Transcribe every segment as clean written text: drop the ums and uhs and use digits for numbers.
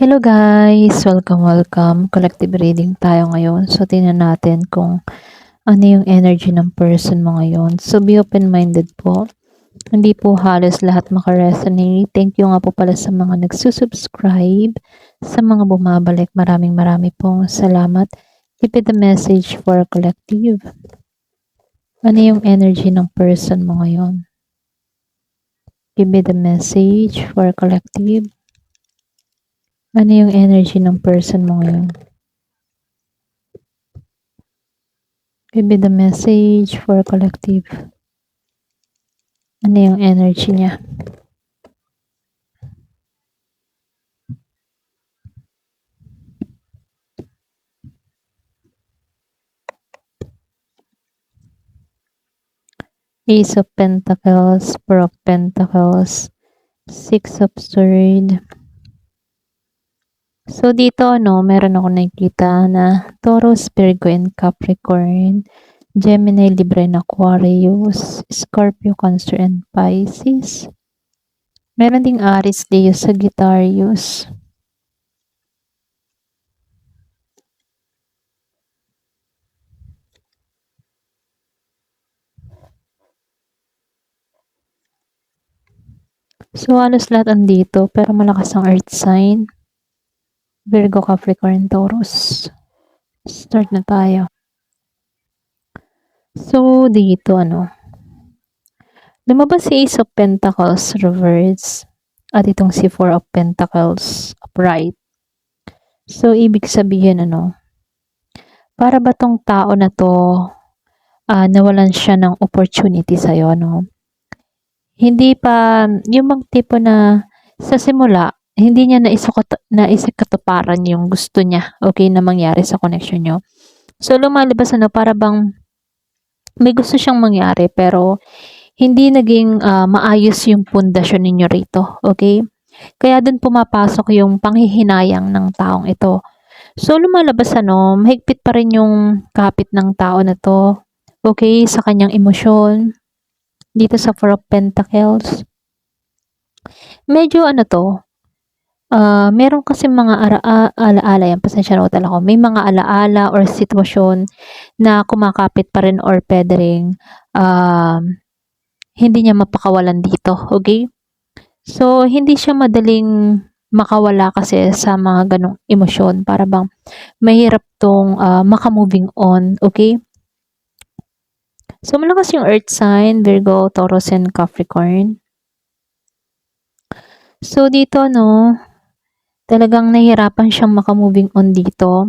Hello guys! Welcome. Collective reading tayo ngayon. So, tingnan natin kung ano yung energy ng person mo ngayon. So, be open-minded po. Hindi po halos lahat makaresonate. Thank you nga po pala sa mga nagsusubscribe, sa mga bumabalik. Marami pong salamat. Keep it a message for collective. Ano yung energy ng person mo ngayon? Give me the message for collective. Ano yung energy ng person mo ngayon? Give me the message for collective. Ano yung energy niya? Ace of Pentacles, Four of Pentacles, Six of Swords. So, dito, meron ako nakikita na Taurus, Virgo, and Capricorn, Gemini, Libra, and Aquarius, Scorpio, Cancer, and Pisces. Meron ding Aries, Leo, Sagittarius. So, halos lahat andito, pero malakas ang earth sign. Virgo, Capricorn, Taurus. Start na tayo. So, dito, lumabas si Ace of Pentacles reverse at itong si Four of Pentacles upright. So, ibig sabihin, para ba tong tao na to, nawalan siya ng opportunity sa'yo, Hindi pa, yung mga tipo na sa simula, hindi niya naisikatuparan yung gusto niya, okay, na mangyari sa connection nyo. So, lumalabas, para bang may gusto siyang mangyari, pero hindi naging maayos yung pundasyon ninyo rito, okay? Kaya dun pumapasok yung panghihinayang ng taong ito. So, lumalabas, mahigpit pa rin yung kapit ng tao na to, okay, sa kanyang emosyon. Dito sa Four of Pentacles. Medyo meron kasi mga alaala, yan, pasensya na utala ko. May mga alaala or sitwasyon na kumakapit pa rin or pwede rin hindi niya mapakawalan dito, okay? So, hindi siya madaling makawala kasi sa mga ganong emosyon. Para bang mahirap tong maka-moving on, okay? So, malakas yung earth sign, Virgo, Taurus, and Capricorn. So, dito, talagang nahihirapan siyang maka-moving on dito.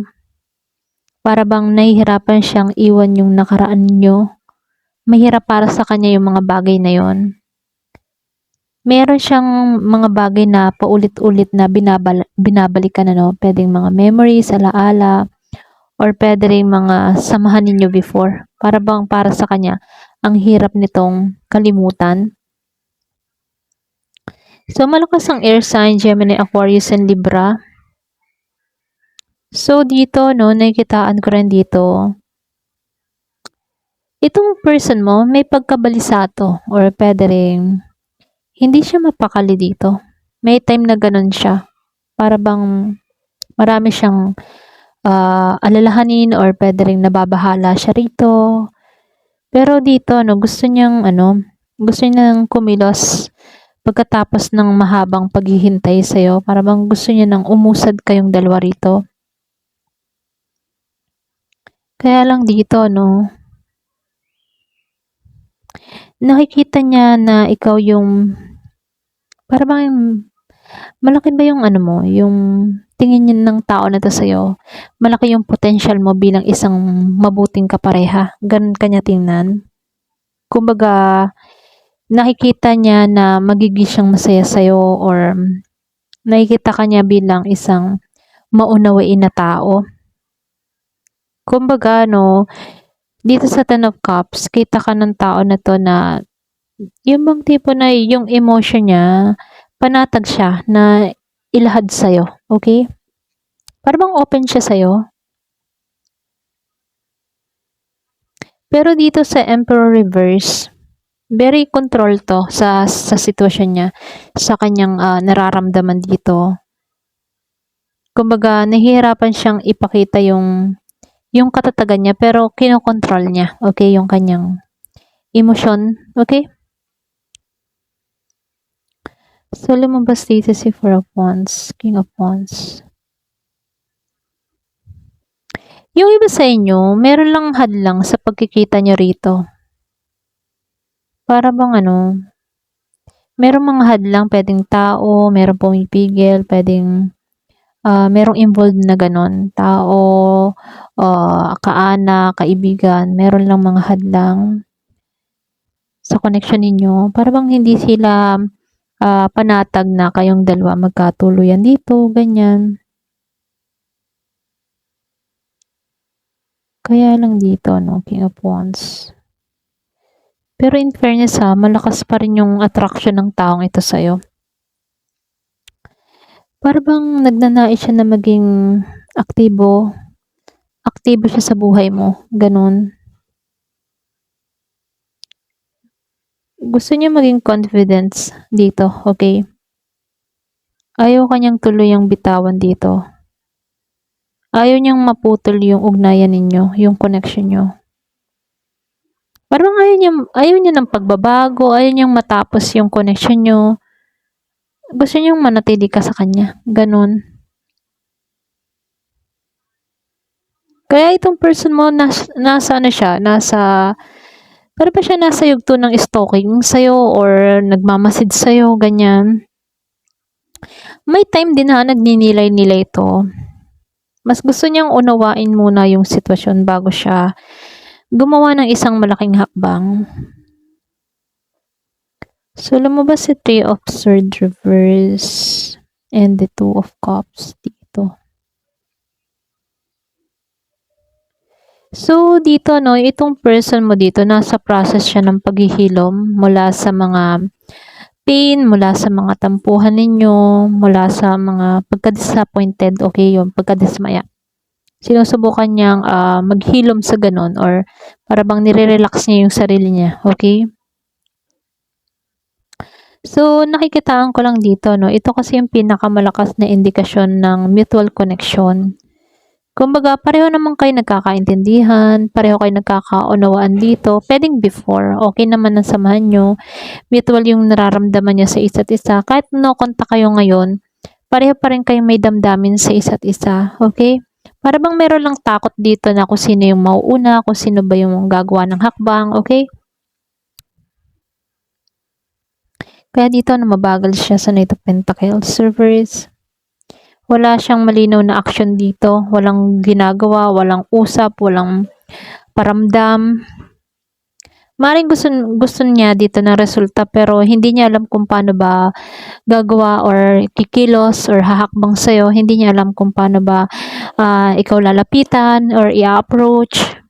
Para bang nahihirapan siyang iwan yung nakaraan nyo. Mahirap para sa kanya yung mga bagay na yon. Meron siyang mga bagay na paulit-ulit na binabalikan, pwedeng mga memories, alaala, or pwede rin mga samahan ninyo before. Para bang para sa kanya, ang hirap nitong kalimutan. So, malakas ang air sign, Gemini, Aquarius, and Libra. So, dito, nakikitaan ko rin dito, itong person mo, may pagkabalisato or pwede rin, hindi siya mapakali dito. May time na ganun siya. Para bang marami siyang alalahanin or pwede rin nababahala siya rito. Pero dito, gusto niyang kumilos pagkatapos ng mahabang paghihintay sa'yo. Para bang gusto niya nang umusad kayong dalawa rito. Kaya lang dito, nakikita niya na ikaw yung, para bang, malaki ba yung yung tingin niya ng tao na to sa'yo, malaki yung potential mo bilang isang mabuting kapareha. Ganun kanya tingnan. Kumbaga, nakikita niya na magiging siyang masaya sa'yo or nakikita ka niya bilang isang maunawain na tao. Kumbaga, dito sa Ten of Cups, kita ka ng tao na to na yung bang tipo na yung emotion niya, panatag siya na ilahad sa'yo. Okay? Para bang open siya sa'yo. Pero dito sa Emperor Reverse, very control to sa sitwasyon niya, sa kanyang nararamdaman dito. Kumbaga, nahihirapan siyang ipakita yung katatagan niya, pero kinokontrol niya, okay, yung kanyang emosyon, okay? So, lumabas dito si Four of Wands, King of Wands. Yung iba sa inyo, meron lang hadlang sa pagkikita niyo rito. Para bang merong mga hadlang, pwedeng tao, merong pumipigil, pwedeng merong involved na ganon. Tao, kaanak, kaibigan, meron lang mga hadlang sa connection ninyo. Para bang hindi sila panatag na kayong dalawa magkatuluyan dito, ganyan. Kaya lang dito, no, King of Wands. Pero in fairness malakas pa rin yung attraction ng taong ito sa'yo. Para bang nagnanais siya na maging aktibo siya sa buhay mo, ganun. Gusto niya maging confidence dito, okay? Ayaw kanyang tuluyang bitawan dito. Ayaw niyang maputol yung ugnayan ninyo, yung connection nyo. Parang ayaw niya ng pagbabago, ayaw niyang matapos yung connection nyo. Gusto niyang manatili ka sa kanya, ganun. Kaya itong person mo, nasa para ba siya nasa yugto ng stalking sa'yo or nagmamasid sa'yo, ganyan. May time din nagninilay-nilay ito. Mas gusto niyang unawain muna yung sitwasyon bago siya gumawa ng isang malaking hakbang. So, lumabas si Three of Swords reverse and the Two of Cups dito. So, dito, itong person mo dito, nasa process siya ng paghihilom mula sa mga pain, mula sa mga tampuhan ninyo, mula sa mga pagka-disappointed, okay, yung pagka-dismaya. Sinusubukan niyang maghilom sa ganon or para bang nire-relax niya yung sarili niya, okay? So, nakikitaan ko lang dito, ito kasi yung pinakamalakas na indikasyon ng mutual connection. Kumbaga, pareho naman kayo nagkakaintindihan, pareho kayo nagkakaunawaan dito. Pwedeng before, okay naman ang samahan nyo. Mutual yung nararamdaman nyo sa isa't isa. Kahit no contact kayo ngayon, pareho pa rin kayong may damdamin sa isa't isa. Okay? Para bang meron lang takot dito na kung sino yung mauuna, kung sino ba yung gagawa ng hakbang. Okay? Kaya dito mabagal siya sa Knight of Pentacles. Reverse. Wala siyang malinaw na action dito. Walang ginagawa, walang usap, walang paramdam. Maring gusto niya dito ng resulta pero hindi niya alam kung paano ba gagawa or kikilos or hahakbang sa'yo. Hindi niya alam kung paano ba ikaw lalapitan or i-approach.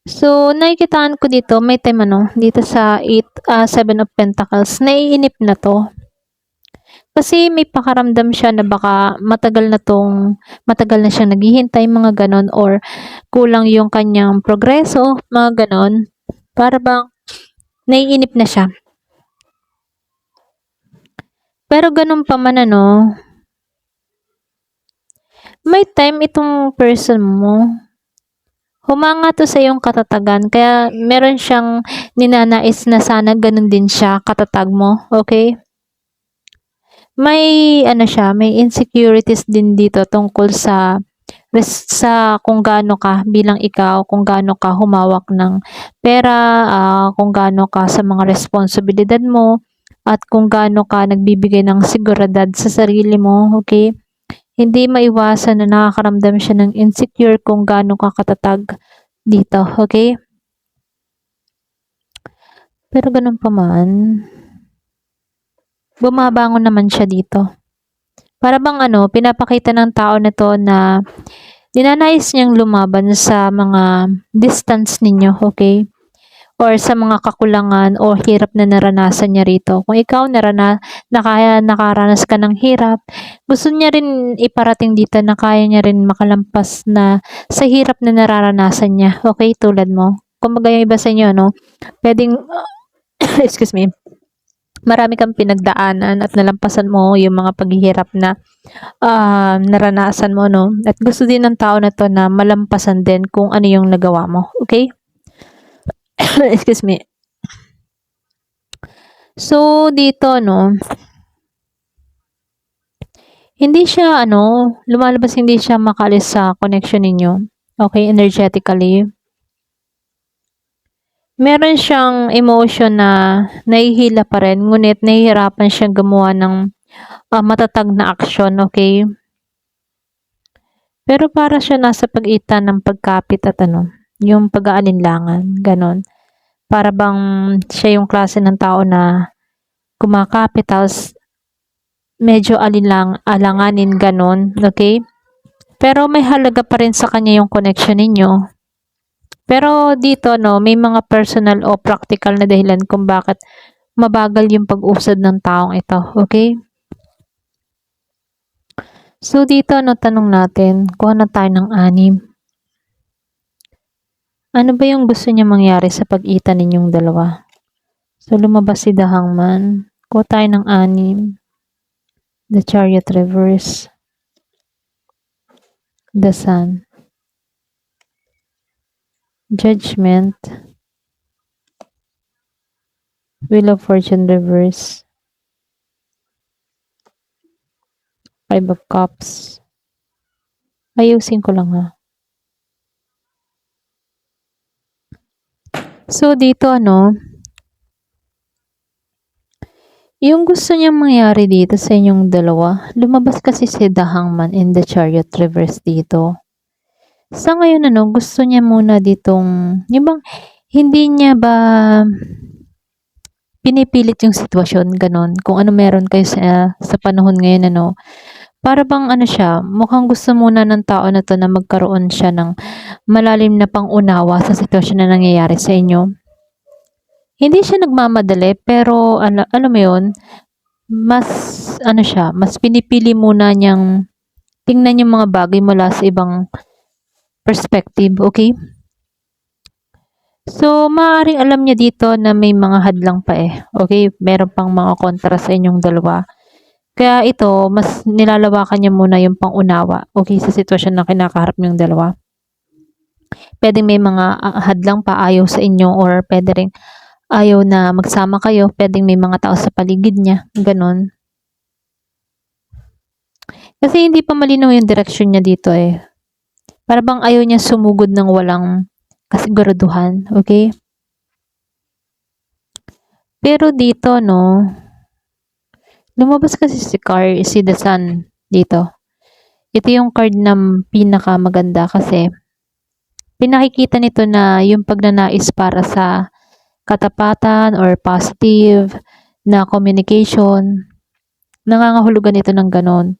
So, nakikitaan ko dito, may time dito sa 7 of Pentacles, naiinip na to. Kasi may pakaramdam siya na baka matagal na siyang naghihintay, mga ganon, or kulang yung kanyang progreso, mga ganon. Para bang naiinip na siya. Pero ganon pa man may time itong person mo, humanga to sa iyong katatagan, kaya meron siyang ninanais na sana ganon din siya, katatag mo, okay? May may insecurities din dito tungkol sa kung gaano ka bilang ikaw, kung gaano ka humawak ng pera, kung gaano ka sa mga responsibilidad mo, at kung gaano ka nagbibigay ng seguridad sa sarili mo, okay? Hindi maiwasan na nakakaramdam siya ng insecure kung gaano ka katatag dito, okay? Pero ganun pa man, bumabangon naman siya dito. Para bang pinapakita ng tao na to na ninanais niyang lumaban sa mga distance ninyo, okay? Or sa mga kakulangan o hirap na naranasan niya rito. Kung ikaw nakaranas ka ng hirap, gusto niya rin iparating dito na kaya niya rin makalampas na sa hirap na nararanasan niya, okay? Tulad mo. Kung yung iba sa inyo, pwedeng, excuse me, marami kang pinagdaanan at nalampasan mo yung mga paghihirap na naranasan mo, no? At gusto din ng tao na to na malampasan din kung ano yung nagawa mo. Okay? Excuse me. So, dito, no, hindi siya, lumalabas, hindi siya makalis sa connection ninyo. Okay, energetically. Meron siyang emotion na nahihila pa rin, ngunit nahihirapan siyang gumawa ng matatag na aksyon, okay? Pero para siya nasa pagitan ng pagkapit at yung pag-aalinlangan, ganon. Para bang siya yung klase ng tao na kumakapit tapos medyo alanganin, ganon, okay? Pero may halaga pa rin sa kanya yung connection ninyo. Pero dito, may mga personal o practical na dahilan kung bakit mabagal yung pag-usad ng taong ito, okay? So, dito, tanong natin, kuha na tayo ng 6. Ano ba yung gusto niya mangyari sa pag-itan ninyong dalawa? So, lumabas si The Hangman. Kuha tayo ng 6. The Chariot Reverse. The Sun. Judgment. Wheel of Fortune Reverse. 5 of Cups. Ayusin ko lang ha. So, dito yung gusto niyang mangyari dito sa inyong dalawa, lumabas kasi si The Hangman in the Chariot Reverse dito. Sa ngayon, gusto niya muna ditong, yung bang, hindi niya ba pinipilit yung sitwasyon, ganon, kung ano meron kayo sa panahon ngayon, para bang siya, mukhang gusto muna ng tao na to na magkaroon siya ng malalim na pangunawa sa sitwasyon na nangyayari sa inyo. Hindi siya nagmamadali, pero alam mo yun, mas siya, mas pinipili muna niyang tingnan yung mga bagay mula sa ibang perspective, okay? So, maaaring alam niya dito na may mga hadlang pa okay? Meron pang mga kontra sa inyong dalawa. Kaya ito, mas nilalawakan niya muna yung pangunawa, okay, sa sitwasyon na kinakaharap niyong dalawa. Pwedeng may mga hadlang pa, ayaw sa inyo, or pwede rin ayaw na magsama kayo, pwedeng may mga tao sa paligid niya, ganon. Kasi hindi pa malinaw yung direksyon niya dito Para bang ayaw niya sumugod ng walang kasiguraduhan, okay? Pero dito, lumabas kasi si The Sun dito. Ito yung card na pinakamaganda kasi pinakikita nito na yung pagnanais para sa katapatan or positive na communication, nangangahulugan ito ng ganon.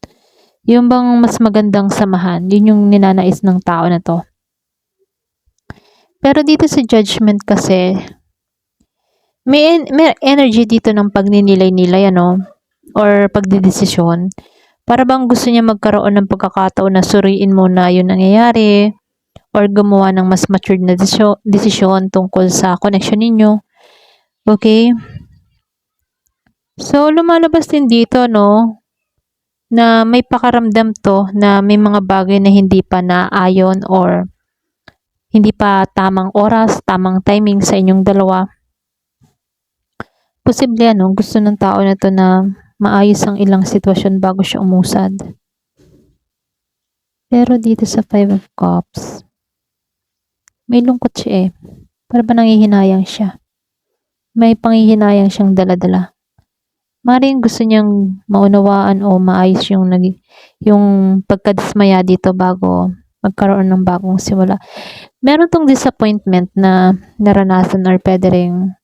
Yung bang mas magandang samahan, yun yung ninanais ng tao na to. Pero dito sa judgment kasi, may energy dito ng pagninilay-nilay, or pagdidesisyon. Para bang gusto niya magkaroon ng pagkakataon na suriin mo na yung nangyayari, or gumawa ng mas matured na desisyon tungkol sa connection ninyo. Okay? So, lumalabas din dito, na may pakaramdam to na may mga bagay na hindi pa naayon or hindi pa tamang oras, tamang timing sa inyong dalawa. Posible gusto ng tao na to na maayos ang ilang sitwasyon bago siya umusad. Pero dito sa 5 of Cups, may lungkot siya Para ba nangihinayang siya? May panghihinayang siyang dala-dala. Maring gusto niyang maunawaan o maayos yung pagkadismaya dito bago magkaroon ng bagong simula. Meron tong disappointment na naranasan or pwede ring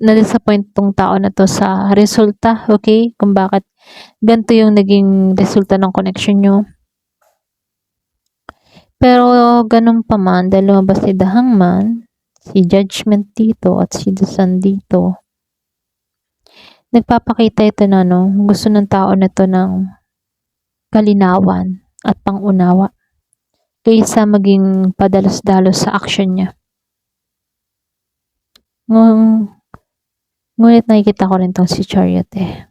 na-disappoint tong tao na to sa resulta, okay? Kung bakit ganito yung naging resulta ng connection nyo. Pero ganun pa man, dahil lumabas si The Hangman, si Judgment dito at si The Sun dito, nagpapakita ito na gusto ng tao na to ng kalinawan at pangunawa kaysa maging padalos-dalos sa action niya. Ngunit nakikita ko rin tong si Chariot eh.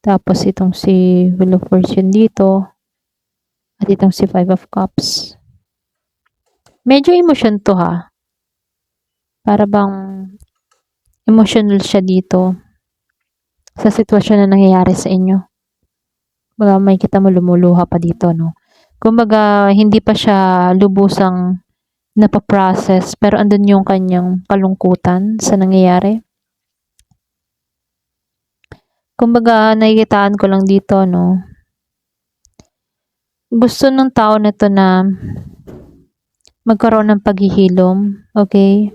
Tapos itong si Wheel of Fortune dito. At itong si Five of Cups. Medyo emotion to ha. Para bang emotional siya dito sa sitwasyon na nangyayari sa inyo. Baga may kita mo lumuluha pa dito, no? Kumbaga, hindi pa siya lubusang napaprocess, pero andun yung kanyang kalungkutan sa nangyayari. Kumbaga, nakikitaan ko lang dito, no? Gusto ng tao na to na magkaroon ng paghihilom, okay?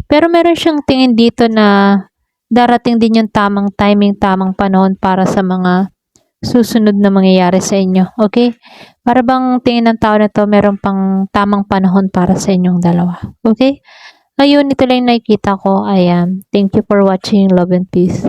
Pero meron siyang tingin dito na darating din yung tamang timing, tamang panahon para sa mga susunod na mangyayari sa inyo, okay? Para bang tingin ng tao na to meron pang tamang panahon para sa inyong dalawa, okay? Ayun, ito lang yung nakikita ko. Ayan. Thank you for watching. Love and peace.